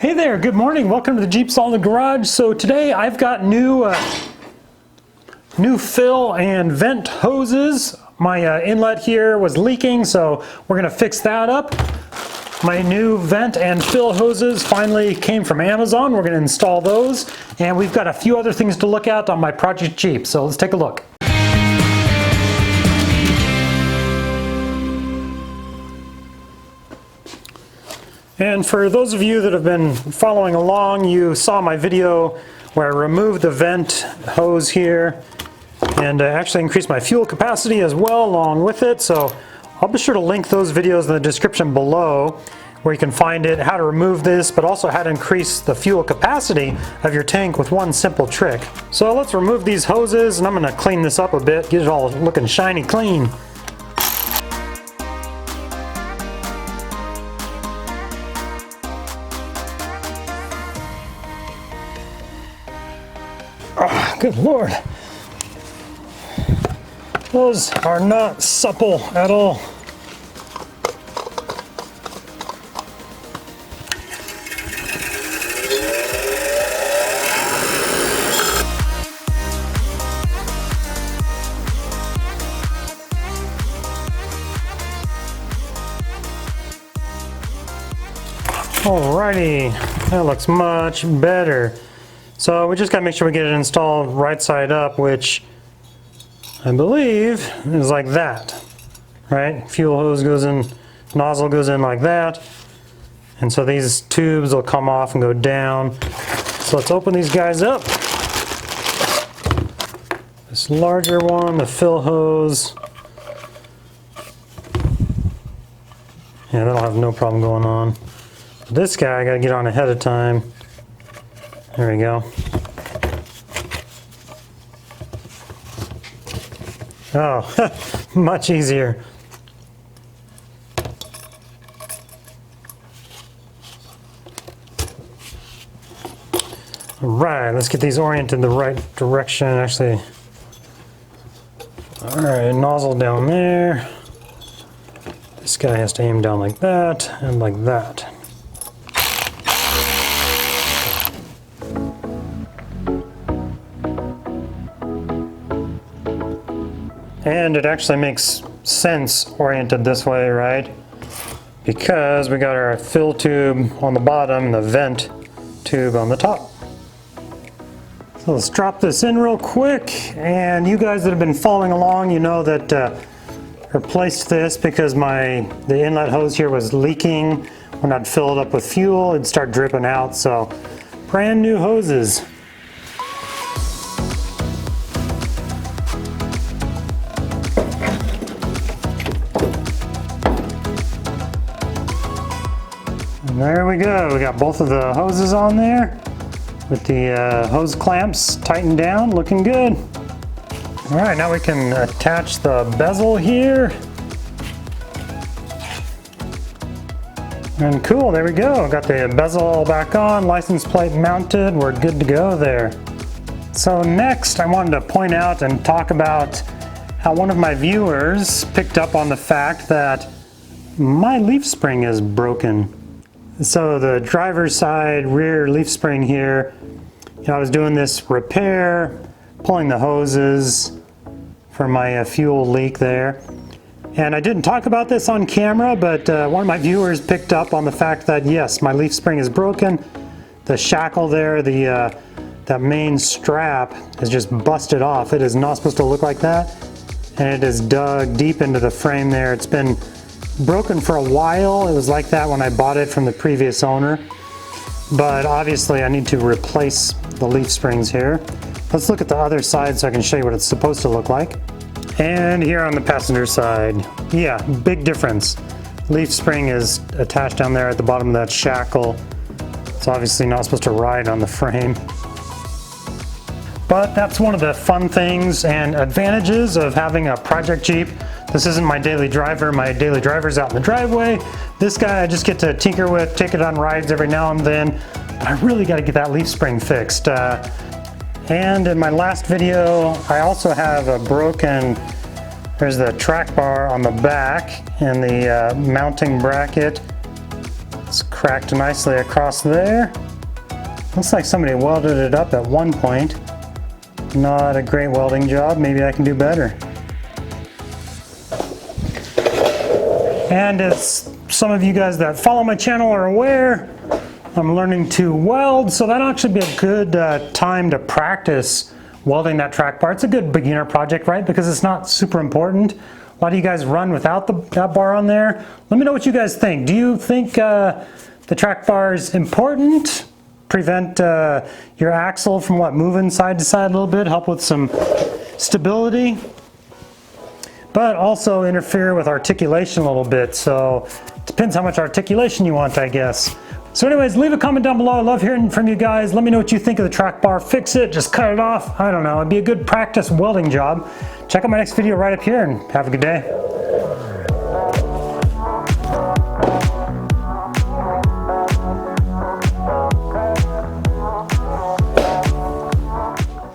Hey there, good morning. Welcome to the Jeep Solid Garage. So today I've got new fill and vent hoses. My inlet here was leaking, so we're gonna fix that up. My new vent and fill hoses finally came from Amazon. We're gonna install those. And we've got a few other things to look at on my Project Jeep. So let's take a look. And for those of you that have been following along, you saw my video where I removed the vent hose here and actually increased my fuel capacity as well along with it. So I'll be sure to link those videos in the description below where you can find it, how to remove this, but also how to increase the fuel capacity of your tank with one simple trick. So let's remove these hoses, and I'm gonna clean this up a bit, get it all looking shiny clean. Oh, good Lord. Those are not supple at all. Alrighty, that looks much better. So we just gotta make sure we get it installed right side up, which I believe is like that, right? Fuel hose goes in, nozzle goes in like that. And so these tubes will come off and go down. So let's open these guys up. This larger one, the fill hose. Yeah, that'll have no problem going on. This guy I gotta get on ahead of time. There we go. Oh, much easier. All right, let's get these oriented the right direction. Actually, all right, nozzle down there. This guy has to aim down like that and like that. And it actually makes sense oriented this way, right? Because we got our fill tube on the bottom and the vent tube on the top. So let's drop this in real quick. And you guys that have been following along, you know that I replaced this because the inlet hose here was leaking. When I'd fill it up with fuel, it'd start dripping out. So brand new hoses. There we go, we got both of the hoses on there with the hose clamps tightened down, looking good. All right, now we can attach the bezel here. And cool, there we go. Got the bezel all back on, license plate mounted, we're good to go there. So next I wanted to point out and talk about how one of my viewers picked up on the fact that my leaf spring is broken. So the driver's side rear leaf spring here, I was doing this repair, pulling the hoses for my fuel leak there. And I didn't talk about this on camera, but one of my viewers picked up on the fact that yes, my leaf spring is broken. The shackle there, that main strap is just busted off. It is not supposed to look like that. And it is dug deep into the frame there. It's been broken for a while. It was like that when I bought it from the previous owner, but obviously I need to replace the leaf springs here. Let's look at the other side so I can show you what it's supposed to look like. And here on the passenger side, yeah, big difference. Leaf spring is attached down there at the bottom of that shackle. It's obviously not supposed to ride on the frame. But that's one of the fun things and advantages of having a Project Jeep. This isn't my daily driver. My daily driver's out in the driveway. This guy I just get to tinker with, take it on rides every now and then. But I really got to get that leaf spring fixed. And in my last video, I also have a broken, there's the track bar on the back and the mounting bracket. It's cracked nicely across there. Looks like somebody welded it up at one point. Not a great welding job, maybe I can do better. And as some of you guys that follow my channel are aware, I'm learning to weld, so that'll actually be a good time to practice welding that track bar. It's a good beginner project, right? Because it's not super important. A lot of you guys run without that bar on there. Let me know what you guys think. Do you think the track bar is important? Prevent your axle from moving side to side a little bit, help with some stability, but also interfere with articulation a little bit. So it depends how much articulation you want, I guess. So anyways, leave a comment down below. I love hearing from you guys. Let me know what you think of the track bar. Fix it, just cut it off. I don't know, it'd be a good practice welding job. Check out my next video right up here and have a good day.